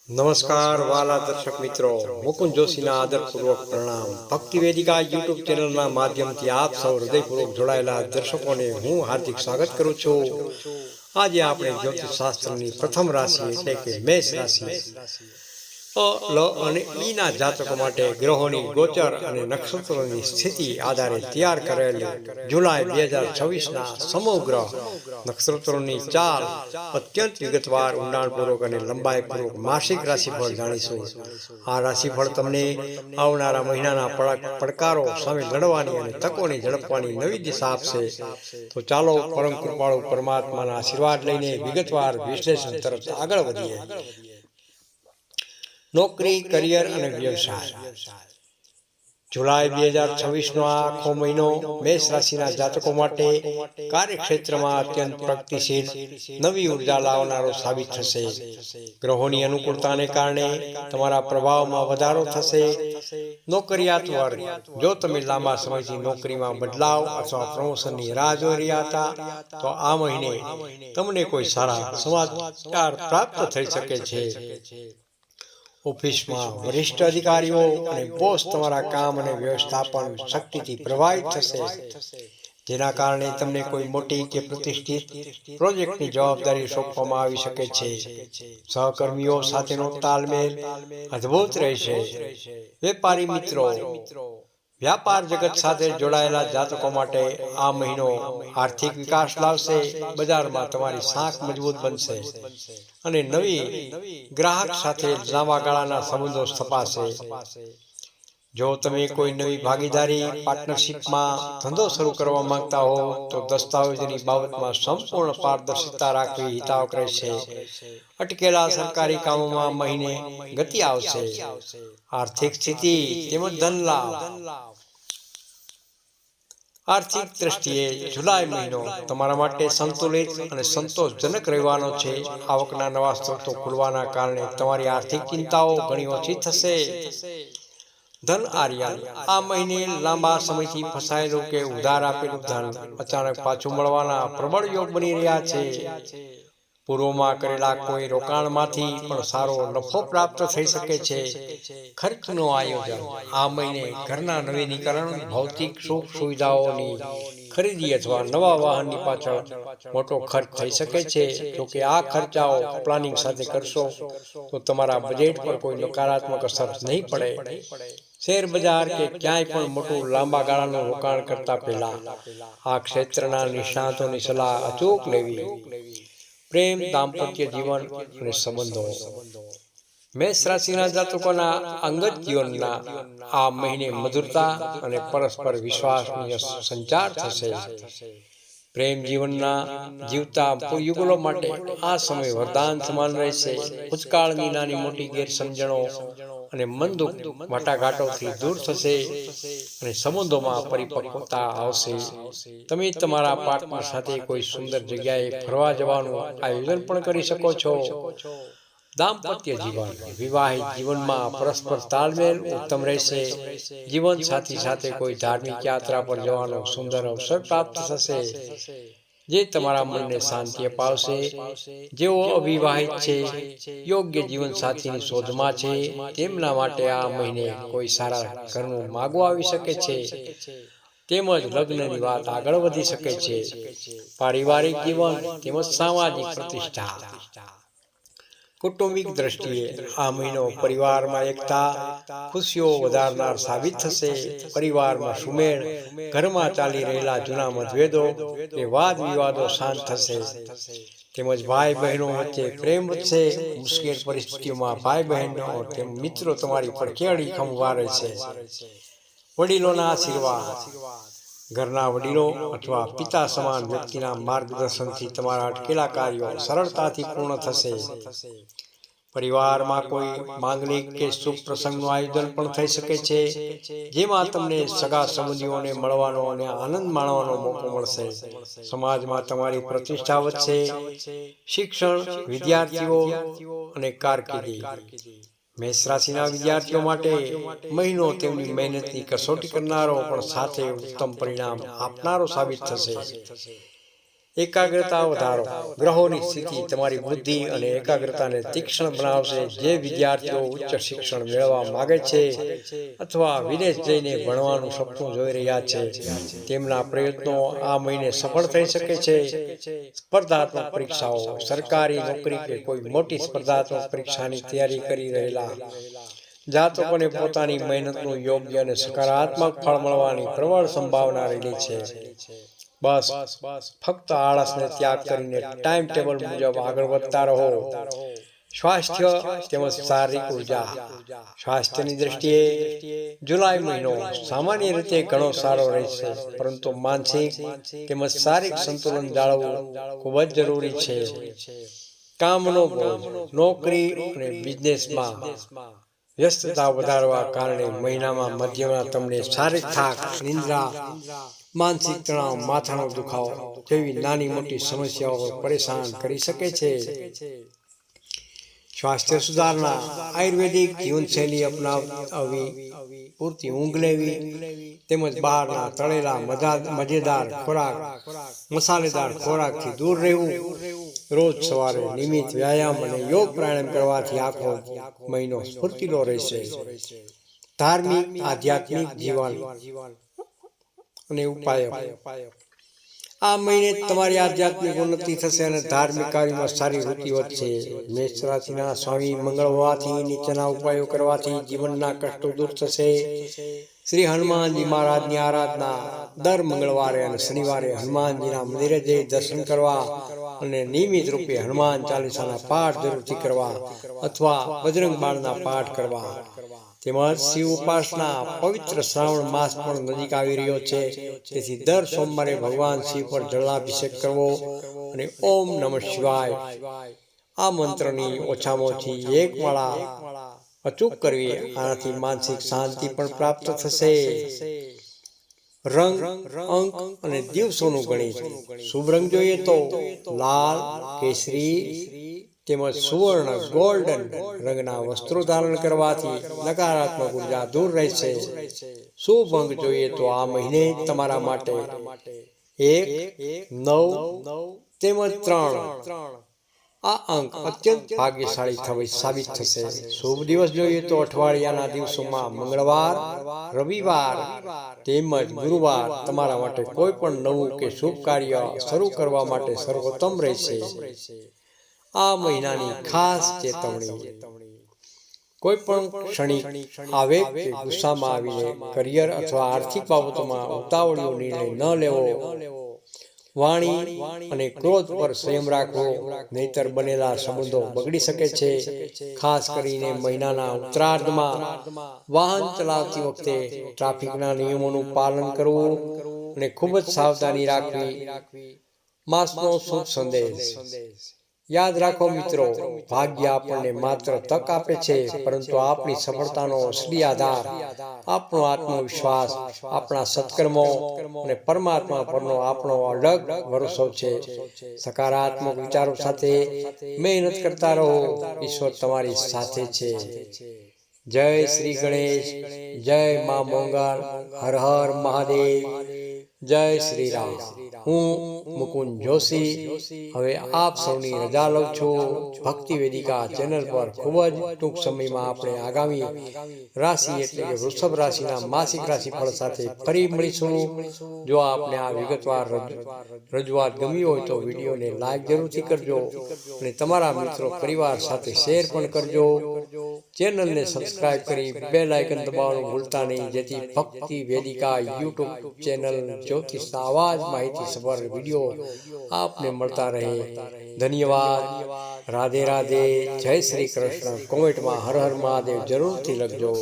નમસ્કાર વાલા દર્શક મિત્રો, મુકુંદ જોશીના આદરપૂર્વક પ્રણામ. ભક્તિ વેદિકા યુટ્યુબ ચેનલના માધ્યમથી આપ સૌ હૃદયપૂર્વક જોડાયેલા દર્શકોને હું હાર્દિક સ્વાગત કરું છું. આજે આપણે જ્યોતિષ શાસ્ત્રની પ્રથમ રાશિ એટલે કે મેષ રાશિ લ અને ઈના જાતકો માટે ગ્રહોની ગોચર અને નક્ષત્રોની સ્થિતિ આધારે તૈયાર કરેલ જુલાઈ 2026ના સમગ્ર નક્ષત્રોની ચાલ અત્યંત વિગતવાર, ઊંડાણપૂર્વક અને લંબાઈપૂર્વક માસિક રાશિફળ જાણીશું. આ રાશિફળ તમને આવનારા મહિનાના પડકારો સામે લડવાની અને તકોને ઝડપવાની નવી દિશા આપશે. તો ચાલો પરમ કૃપાળુ પરમાત્માના આશીર્વાદ લઈને વિગતવાર વિશ્લેષણ તરફ આગળ વધીએ. નોકરી, કરિયર અને વ્યવસાય. જુલાઈ 2026નો આખો મહિનો મેષ રાશિના જાતકો માટે કાર્યક્ષેત્રમાં અત્યંત પ્રગતિશીલ, નવી ઉર્જા લાવનારો સાબિત થશે. ગ્રહોની અનુકૂળતાને કારણે તમારા પ્રભાવમાં વધારો થશે. નોકરિયાત વર્ગ, જો તમે લાંબા સમયથી નોકરીમાં બદલાવ અથવા પ્રમોશનની રાહ જોઈ રહ્યા હતા, તો આ મહિને તમને કોઈ સારા સમાચાર પ્રાપ્ત થઈ શકે છે. ઓફિસમાં વરિષ્ઠ અધિકારીઓ અને બોસ તમારા કામ અને વ્યવસ્થાપન શક્તિથી પ્રભાવિત થશે, જેના કારણે તમને કોઈ મોટી કે પ્રતિષ્ઠિત પ્રોજેક્ટની જવાબદારી સોંપવામાં આવી શકે છે. સહકર્મીઓ સાથેનો તાલમેલ અદ્ભુત રહેશે. વેપારી મિત્રો, વ્યાપાર જગત સાથે જોડાયેલા જાતકો માટે આ મહિનો આર્થિક વિકાસ લાવશે. બજારમાં તમારી સાંખ મજબૂત બનશે અને નવી ગ્રાહક સાથે લાંબા ગાળાના સંબંધો સ્થપાશે. જો તમે કોઈ નવી ભાગીદારી પાર્ટનરશિપમાં ધંધો શરૂ કરવા માંગતા હો, તો દસ્તાવેજોની બાબતમાં સંપૂર્ણ પારદર્શિતા રાખવી હિતાવક રહેશે. અટકેલા સરકારી કામોમાં મહિને ગતિ આવશે. આર્થિક સ્થિતિ તેમજ ધન લાભ. આર્થિક દ્રષ્ટિએ જુલાઈ મહિનો તમારા માટે સંતુલિત અને સંતોષજનક રહેવાનો છે. આવકના નવા સ્ત્રોતો ખુલવાના કારણે તમારી આર્થિક ચિંતાઓ ઘણી ઓછી થશે. ધન આર્યન, આ મહિને લાંબા સમયથી ફસાયેલું કે ઉધાર આપેલું ધન અચાનક પાછું મળવાના પ્રબળ યોગ બની રહ્યા છે. પૂર્વમાં કરેલા કોઈ રોકાણમાંથી પણ સારો નફો પ્રાપ્ત થઈ શકે છે. ખર્ચનું આયોજન, આ મહિને ઘરના નવીનીકરણ, ભૌતિક સુખ સુવિધાઓની ખરીદી અથવા નવા વાહનની પાછળ મોટો ખર્ચ થઈ શકે છે. જોકે આ ખર્ચાઓ પ્લાનિંગ સાથે કરશો તો તમારા બજેટ પર કોઈ નકારાત્મક અસર નહીં પડે. શેર બજાર કે ક્યાંય પણ મોટું લાંબા ગાળાનું રોકાણ કરતા પહેલા આ ક્ષેત્રના નિષ્ણાતોની સલાહ અચૂક લેવી. પ્રેમ, દાંપત્ય જીવન અને સંબંધો. મેષ રાશિના જાતકોના અંગત જીવનના આ મહિને મધુરતા અને પરસ્પર વિશ્વાસનીય સંચાર થશે. પ્રેમ જીવનના જીવતા યુગલો માટે આ સમય વરદાન સમાન રહેશે. ભૂતકાળની નાની મોટી ગેરસમજણો અને મનદુખ વાટાઘાટોથી દૂર થશે અને સંબંધોમાં પરિપક્વતા આવશે. તમે તમારા પાર્ટનર સાથે કોઈ સુંદર જગ્યાએ ફરવા જવાનું આયોજન પણ કરી શકો છો. દાંપત્ય જીવન, વિવાહિત જીવનમાં પરસ્પર તાલમેલ ઉત્તમ રહેશે. જીવન સાથી સાથે કોઈ ધાર્મિક યાત્રા પર જવાનો સુંદર અવસર પ્રાપ્ત થશે, જે તમારા મનને શાંતિ અપાવશે. જેઓ અવિવાહિત છે, યોગ્ય જીવન સાથીની શોધમાં છે, તેમના માટે આ મહિને કોઈ સારા ઘરનું માગવું આવી શકે છે, તેમજ લગ્નની વાત આગળ વધી શકે છે. પારિવારિક જીવન તેમજ સામાજિક પ્રતિષ્ઠા. કૌટુંબિક દ્રષ્ટિએ આ મહિનો પરિવારમાં એકતા, ખુશીઓ વધારનાર સાબિત થશે. પરિવારમાં સુમેળ, ઘરમાં ચાલી રહેલા જૂના મતભેદો કે વાદ વિવાદો શાંત થશે, તેમજ ભાઈ બહેનો વચ્ચે પ્રેમ વધશે. મુશ્કેલ પરિસ્થિતિઓમાં ભાઈ બહેનો તેમજ મિત્રો તમારી પડખે અડીખમ ઊભા રહેશે. વડીલોના આશીર્વાદ, ઘરના વડીલો અથવા પિતા સમાન વ્યક્તિના માર્ગદર્શનથી તમારા અટકેલા કાર્યો સરળતાથી પૂર્ણ થશે. પરિવારમાં કોઈ માંગલિક કે શુભ પ્રસંગનું આયોજન પણ થઈ શકે છે, જેમાં તમને સગા સંબંધીઓને મળવાનો અને આનંદ માણવાનો મોકો મળશે. સમાજમાં તમારી પ્રતિષ્ઠા વધશે. શિક્ષણ, વિદ્યાર્થીઓ અને કારકિર્દી. મેષ રાશિના વિદ્યાર્થીઓ માટે મહિનો તેમની મહેનતની કસોટી કરનારો પણ સાથે ઉત્તમ પરિણામ આપનારો સાબિત થશે. એકાગ્રતા વધારો. ગ્રહોની સ્થિતિ તમારી બુદ્ધિ અને એકાગ્રતાને તીક્ષ્ણ બનાવશે. જે વિદ્યાર્થીઓ ઉચ્ચ શિક્ષણ મેળવવા માંગે છે અથવા વિદેશ જઈને ભણવાનું સપનું જોઈ રહ્યા છે તેમના પ્રયત્નો આ મહિને સફળ થઈ શકે છે. સ્પર્ધાત્મક પરીક્ષાઓ. સરકારી નોકરી કે કોઈ મોટી સ્પર્ધાત્મક પરીક્ષાની તૈયારી કરી રહેલા જાતકોને પોતાની મહેનતનું યોગ્ય અને સકારાત્મક ફળ મળવાની પ્રબળ સંભાવના રહેલી છે. બસ ફક્ત આળસને ત્યાગ કરીને ટાઈમ ટેબલ મુજબ આગળ વધતા રહો. સ્વાસ્થ્ય તેમજ શારીરિક ઉર્જા. સ્વાસ્થ્યની દ્રષ્ટિએ જુલાઈ મહિનો સામાન્ય રીતે ઘણો સારો રહેશે, પરંતુ માનસિક તેમજ શારીરિક સંતુલન જાળવવું ખૂબ જ જરૂરી છે. કામનો બોજ. નોકરી અને બિઝનેસમાં વ્યસ્તતા વધારવા કારણે મહિનામાં મધ્યમાં તમને શારીરિક થાક, નિંદ્રા, માનસિક તણાવ, માથાનો દુખાવો જેવી નાની મોટી સમસ્યાઓ પરેશાન કરી શકે છે. સ્વાસ્થ્ય સુધારણા. આયુર્વેદિક જીવનશૈલી અપનાવવી, પૂરતી ઊંઘ લેવી તેમજ બહારના તળેલા મજેદાર ખોરાક, મસાલેદાર ખોરાકથી દૂર રહેવું. રોજ સવારે નિયમિત વ્યાયામ અને યોગ પ્રાણાયામ કરવાથી આખો મહિનો સ્ફૂર્તિલો રહેશે. ધાર્મિક આધ્યાત્મિક જીવન અને ઉપાયો. આ મહિને તમારી આધ્યાત્મિક ઉન્નતિ થશે અને ધાર્મિક કાર્યમાં સારી રુચિ વધશે. મેષ રાશિના સ્વામી મંગળ હોવાથી નીચેના ઉપાયો કરવાથી જીવનના કષ્ટો દૂર થશે. શ્રી હનુમાનજી મહારાજની આરાધના. દર મંગળવારે અને શનિવારે હનુમાનજીના મંદિરે જઈ દર્શન કરવા અને નિયમિત રૂપે હનુમાન ચાલીસાના પાઠ જરૂરથી કરવા અથવા બજરંગ બાણના પાઠ કરવા. તેમજ શિવ ઉપાસના. પવિત્ર શ્રાવણ માસ પણ નજીક આવી રહ્યો છે, તેથી દર સોમવારે ભગવાન શિવ પર જળાભિષેક કરવો અને ઓમ નમઃ શિવાય આ મંત્રની ઓછામાં ઓછી એક માળા અચૂક કરવી. આનાથી માનસિક શાંતિ પણ પ્રાપ્ત થશે. રંગ, અંક અને દિવસોનું ગણિત. શુભ રંગ જોઈએ તો લાલ, કેસરી તેમજ સુવર્ણ ગોલ્ડન રંગના વસ્ત્રો ધારણ કરવાથી નકારાત્મક ઉર્જા દૂર રહેશે. શુભ અંક જોઈએ તો આ મહિને તમારા માટે 1, 9 તેમજ 3 આ અંક અત્યંત ભાગ્યશાળી સાબિત થશે. શુભ દિવસ જોઈએ તો અઠવાડિયાના દિવસોમાં મંગળવાર, રવિવાર તેમજ ગુરુવાર તમારા માટે કોઈ પણ નવું કે શુભ કાર્ય શરૂ કરવા માટે સર્વોત્તમ રહેશે. આ મહિનાની ખાસ ચેતવણી. કોઈ પણ ક્ષણિક આવેગ કે ગુસ્સામાં આવીને કરિયર અથવા આર્થિક બાબતોમાં ઉતાવળિયો નિર્ણય ન લેવો. વાણી અને ક્રોધ પર સંયમ રાખવો, નહીતર બનેલા સંબંધો બગડી શકે છે. ખાસ કરીને મહિનાના ઉત્તરાર્ધમાં વાહન ચલાવતી વખતે ટ્રાફિકના નિયમોનું પાલન કરવું અને ખૂબ જ સાવધાની રાખવી. માસનો શુભ સંદેશ. યાદ રાખો મિત્રો, ભાગ્ય આપણને માત્ર તક આપે છે, પરંતુ આપણી સફળતાનો અસલી આધાર આપણો આત્મવિશ્વાસ, આપણા સત્કર્મો અને પરમાત્મા પરનો આપણો અડગ ભરોસો છે. સકારાત્મક વિચારો સાથે મહેનત કરતા રહો. ઈશ્વર તમારી સાથે છે. જય શ્રી ગણેશ, જય મા મોંગલ, હર હર મહાદેવ, જય શ્રી રામ. હું મુકુંદ જોશી હવે આપ સૌની રજા લઉં છું. ભક્તિ વેદિકા ચેનલ પર ખૂબ જ ટૂંક સમયમાં આપણે આગામી રાશિ એટલે કે વૃષભ રાશિના માસિક રાશિફળ સાથે ફરી મળીશું. જો આપને આ વિગતવાર રજૂઆત ગમી હોય તો વિડીયોને લાઈક જરૂરથી કરજો અને તમારા મિત્રો પરિવાર સાથે શેર પણ કરજો. ચેનલને સબસ્ક્રાઇબ કરી બેલ આઇકન દબાવવાનું ભૂલતા નહીં, જેથી ભક્તિ વેદિકા યુટ્યુબ ચેનલ જ્યોતિષના આવા જ માહિતીસભર વિડીયો આપને મળતા રહે. ધન્યવાદ. રાધે રાધે. જય શ્રી કૃષ્ણ. કોમેન્ટમાં હર હર મહાદેવ જરૂરથી લખજો.